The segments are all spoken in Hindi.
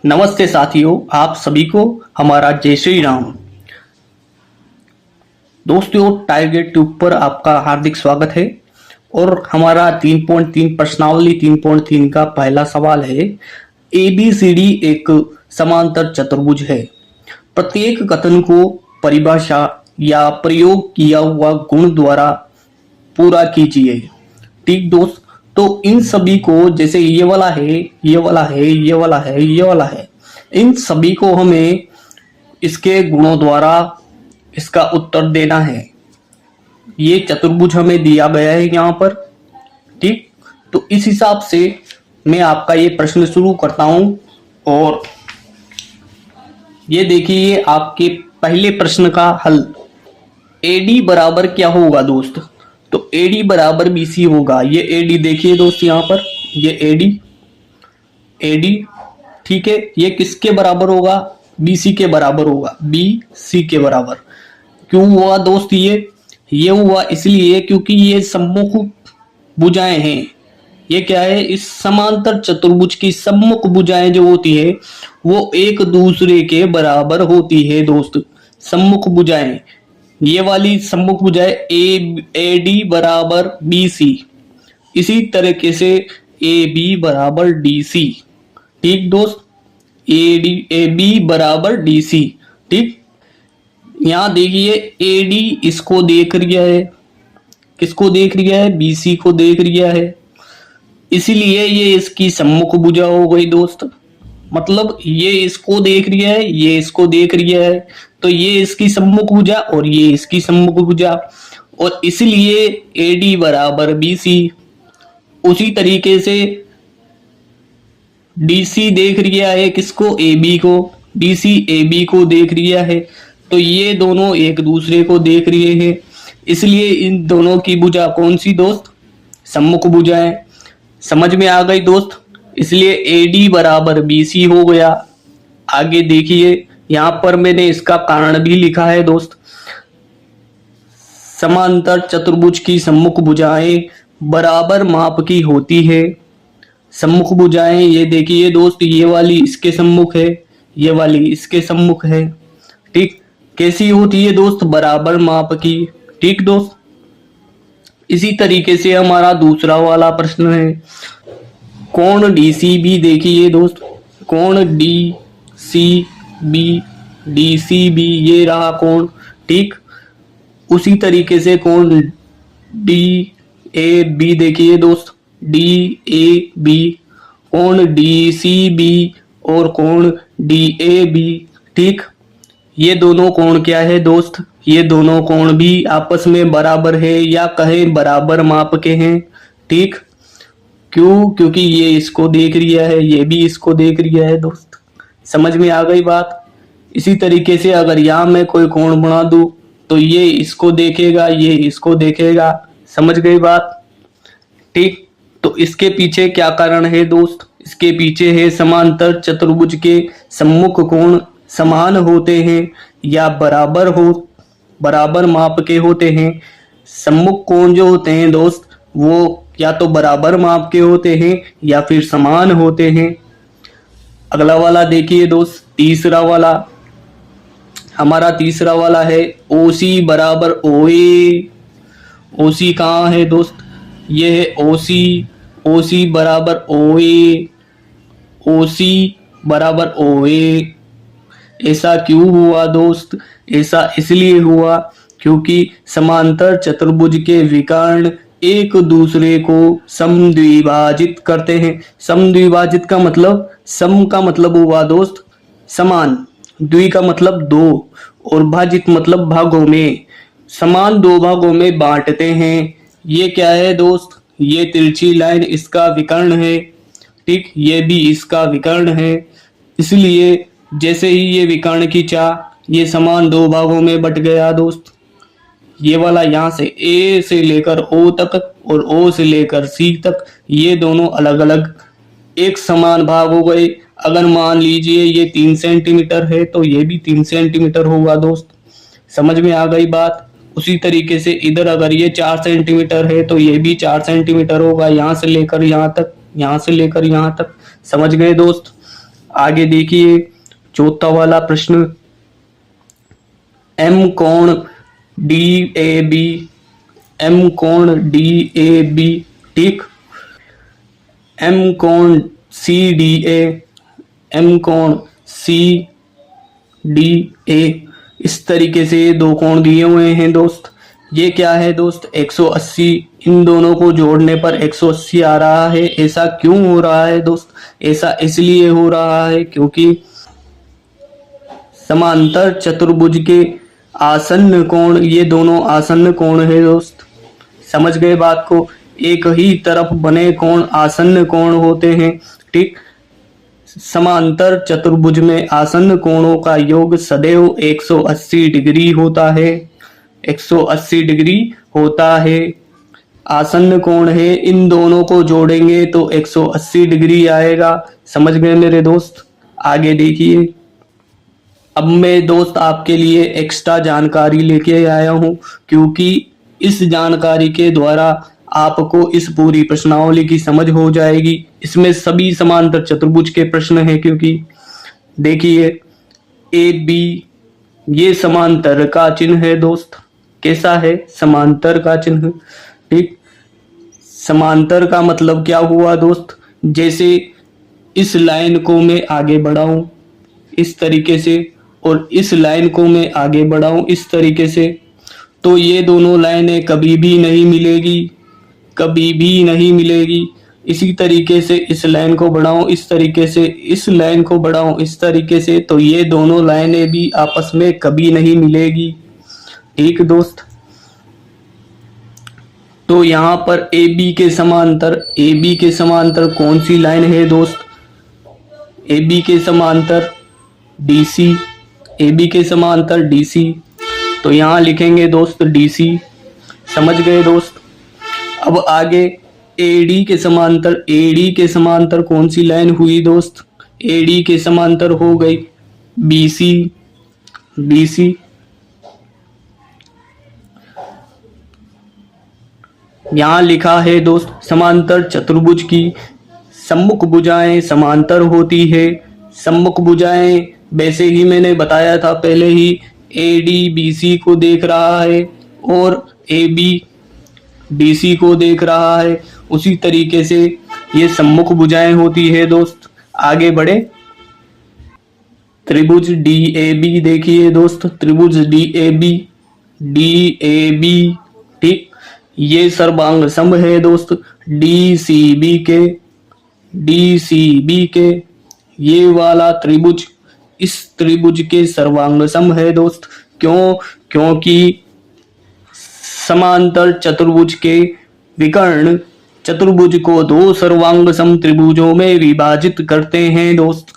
नमस्ते साथियों, आप सभी को हमारा जय श्री राम। दोस्तों, टारगेट ट्यूब पर आपका हार्दिक स्वागत है। और हमारा 3.3 प्रश्नावली 3.3 का पहला सवाल है, ABCD एक समांतर चतुर्भुज है। प्रत्येक कथन को परिभाषा या प्रयोग किया हुआ गुण द्वारा पूरा कीजिए। ठीक दोस्त, तो इन सभी को, जैसे ये वाला है, ये वाला है, ये वाला है, ये वाला है, इन सभी को हमें इसके गुणों द्वारा इसका उत्तर देना है। ये चतुर्भुज हमें दिया गया है यहाँ पर। ठीक, तो इस हिसाब से मैं आपका ये प्रश्न शुरू करता हूं। और ये देखिए आपके पहले प्रश्न का हल। AD बराबर क्या होगा दोस्त? तो AD बराबर BC होगा। ये AD देखिए दोस्त, यहाँ पर ये AD ठीक है। ये किसके बराबर होगा? BC के बराबर होगा। BC के बराबर क्यों हुआ दोस्त? ये हुआ इसलिए क्योंकि ये सम्मुख भुजाएं हैं। ये क्या है? इस समांतर चतुर्भुज की सम्मुख भुजाएं जो होती है वो एक दूसरे के बराबर होती है दोस्त। सम्मुख भुजाएं, ये वाली सम्मुख भुजाएं AD बराबर BC, इसी तरीके से AB बराबर DC। ठीक दोस्त, AB बराबर DC। ठीक, यहां देखिए AD इसको देख रिया है, किसको देख रिया है? BC को देख रिया है, इसीलिए ये इसकी सम्मुख भुजा हो गई दोस्त। मतलब ये इसको देख रिया है, ये इसको देख रिया है, तो ये इसकी सम्मुख भुजा और ये इसकी सम्मुख भुजा, और इसलिए AD बराबर BC। उसी तरीके से DC देख रिया है किसको? AB को। BC AB को देख रिया है, तो ये दोनों एक दूसरे को देख रहे हैं, इसलिए इन दोनों की भुजा कौन सी दोस्त? सम्मुख भुजा है। समझ में आ गई दोस्त? इसलिए AD बराबर BC हो गया। आगे देखिए, यहां पर मैंने इसका कारण भी लिखा है दोस्त। समांतर चतुर्भुज की सम्मुख भुजाएं बराबर माप की होती है। सम्मुख भुजाएं ये देखिए दोस्त, ये वाली इसके सम्मुख है, ये वाली इसके सम्मुख है। ठीक, कैसी होती है दोस्त? बराबर माप की। ठीक दोस्त, इसी तरीके से हमारा दूसरा वाला प्रश्न है, कोण DCB देखिए दोस्त, कोण DCB ये रहा कोण। ठीक, उसी तरीके से कोण DAB देखिए दोस्त, DAB, कोण DCB और कोण DAB। ठीक, ये दोनों कोण क्या है दोस्त? ये दोनों कोण भी आपस में बराबर है, या कहें बराबर माप के हैं। ठीक, क्यों? क्योंकि ये इसको देख रिया है, ये भी इसको देख रिया है दोस्त। समझ में आ गई बात? इसी तरीके से अगर यहां मैं कोई कोण बना दूं तो ये इसको देखेगा, ये इसको देखेगा। समझ गई बात? ठीक, तो इसके पीछे क्या कारण है दोस्त? इसके पीछे है समांतर चतुर्भुज के सम्मुख कोण समान होते हैं या बराबर माप के होते हैं। सम्मुख कोण जो होते हैं दोस्त, वो या तो बराबर माप के होते हैं या फिर समान होते हैं। अगला वाला देखिए दोस्त, तीसरा वाला। हमारा तीसरा वाला है OC बराबर OA। OC कहाँ है दोस्त? ये है OC बराबर OA, OC बराबर OA। ऐसा क्यों हुआ दोस्त? ऐसा इसलिए हुआ क्योंकि समांतर चतुर्भुज के विकर्ण एक दूसरे को समद्विभाजित करते हैं। समद्विभाजित का मतलब, सम का मतलब हुआ दोस्त समान, द्वि का मतलब दो, और भाजित मतलब भागों में। समान दो भागों में बांटते हैं। ये क्या है दोस्त? ये तिरछी लाइन इसका विकर्ण है। ठीक, ये भी इसका विकर्ण है। इसलिए जैसे ही ये विकर्ण खींचा, ये समान दो भागों में बट गया दोस्त। ये वाला यहाँ से A से लेकर O तक और O से लेकर C तक, ये दोनों अलग अलग एक समान भाग हो गए। अगर मान लीजिए ये 3 सेंटीमीटर है तो ये भी 3 सेंटीमीटर होगा दोस्त। समझ में आ गई बात? उसी तरीके से इधर अगर ये 4 सेंटीमीटर है तो ये भी 4 सेंटीमीटर होगा, यहाँ से लेकर यहाँ तक, यहाँ से लेकर यहाँ तक। समझ गए दोस्त? आगे देखिए चौथा वाला प्रश्न, एम कोण डी ए बी, एम कोण डी ए बी, ठीक। एम कोण सी डी ए, एम कोण सी डी ए, इस तरीके से दो कोण दिए हुए हैं दोस्त। ये क्या है दोस्त, 180, इन दोनों को जोड़ने पर 180 आ रहा है। ऐसा क्यों हो रहा है दोस्त, ऐसा इसलिए हो रहा है क्योंकि समांतर चतुर्भुज के आसन्न कोण, ये दोनों आसन्न कोण है दोस्त। समझ गए बात को, एक ही तरफ बने कोण आसन्न कोण होते हैं, ठीक। समांतर चतुर्भुज में आसन्न कोणों का योग सदैव 180 डिग्री होता है, 180 डिग्री होता है। आसन्न कोण है, इन दोनों को जोड़ेंगे तो 180 डिग्री आएगा। समझ गए मेरे दोस्त। आगे देखिए, अब मैं दोस्त आपके लिए एक्स्ट्रा जानकारी लेके आया हूं, क्योंकि इस जानकारी के द्वारा आपको इस पूरी प्रश्नावली की समझ हो जाएगी। इसमें सभी समांतर चतुर्भुज के प्रश्न हैं, क्योंकि देखिए ए बी ये समांतर का चिन्ह है दोस्त। कैसा है, समांतर का चिन्ह, ठीक। समांतर का मतलब क्या हुआ दोस्त, जैसे इस लाइन को मैं आगे बढ़ाऊं इस तरीके से, और इस लाइन को मैं आगे बढ़ाऊं इस तरीके से, तो ये दोनों लाइनें कभी भी नहीं मिलेगी, कभी भी नहीं मिलेगी। इसी तरीके से इस लाइन को बढ़ाऊं इस तरीके से, इस लाइन को बढ़ाऊं इस तरीके से, तो ये दोनों लाइनें भी आपस में कभी नहीं मिलेगी, ठीक दोस्त। तो यहाँ पर ए बी के समांतर, ए बी के समांतर कौन सी लाइन है दोस्त, ए बी के समांतर डी सी, ए बी के समांतर डी सी, तो यहाँ लिखेंगे दोस्त डी सी। समझ गए दोस्त। अब आगे एडी के समांतर, एडी के समांतर कौन सी लाइन हुई दोस्त, एडी के समांतर हो गई बीसी, बीसी। यहां लिखा है दोस्त, समांतर चतुर्भुज की सम्मुख भुजाएं समांतर होती है। सम्मुख भुजाएं वैसे ही मैंने बताया था पहले ही, एडी बीसी को देख रहा है और ए बी डीसी को देख रहा है, उसी तरीके से ये सम्मुख भुजाएं होती है दोस्त। आगे बढ़े, त्रिभुज डी ए बी देखिए दोस्त, त्रिभुज D A B, D A B, ठीक। ये सर्वांग समब है दोस्त डी सी बी के, डी सी बी के। ये वाला त्रिभुज इस त्रिभुज के सर्वांग समब है दोस्त। क्यों, क्योंकि समांतर चतुर्भुज के विकर्ण चतुर्भुज को दो सर्वांग सम त्रिभुजों में विभाजित करते हैं दोस्त।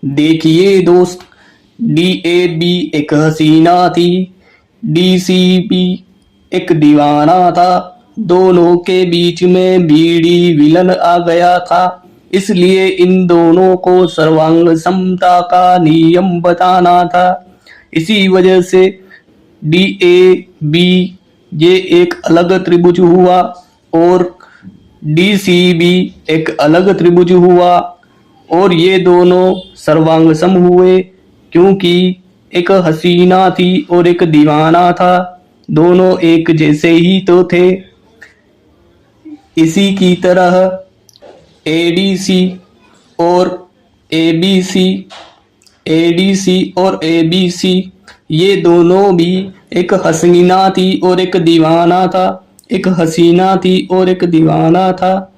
देखिए दोस्त, डी ए बी एक हसीना थी, डी सी बी एक दीवाना था, दोनों के बीच में बीड़ी विलन आ गया था, इसलिए इन दोनों को सर्वांग समता का नियम बताना था। इसी वजह से डी ए बी ये एक अलग त्रिभुज हुआ और डी सी बी एक अलग त्रिभुज हुआ, और ये दोनों सर्वांग सम हुए क्योंकि एक हसीना थी और एक दीवाना था, दोनों एक जैसे ही तो थे। इसी की तरह एडीसी और एबीसी, एडीसी और एबीसी ये दोनों भी एक हसीना थी और एक दीवाना था, एक हसीना थी और एक दीवाना था,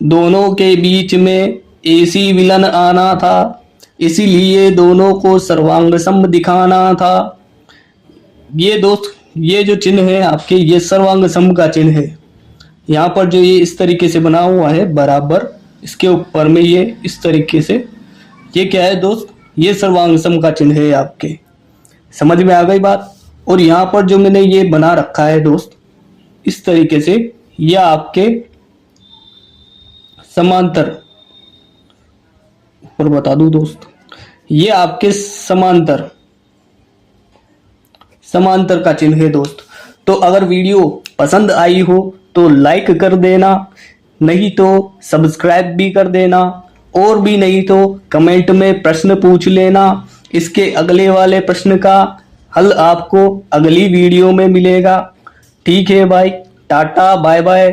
दोनों के बीच में एसी विलन आना था, इसीलिए दोनों को सर्वांग सम दिखाना था। ये दोस्त, ये जो चिन्ह है आपके, ये सर्वांग सम का चिन्ह है। यहाँ पर जो ये इस तरीके से बना हुआ है बराबर, इसके ऊपर में ये इस तरीके से, ये क्या है दोस्त, ये सर्वांग सम का चिन्ह है आपके। समझ में आ गई बात। और यहाँ पर जो मैंने ये बना रखा है दोस्त इस तरीके से, यह आपके समांतर, और बता दूं दोस्त, ये आपके समांतर, समांतर का चिन्ह है दोस्त। तो अगर वीडियो पसंद आई हो तो लाइक कर देना, नहीं तो सब्सक्राइब भी कर देना और भी नहीं तो कमेंट में प्रश्न पूछ लेना। इसके अगले वाले प्रश्न का हल आपको अगली वीडियो में मिलेगा। ठीक है भाई, टाटा बाय बाय।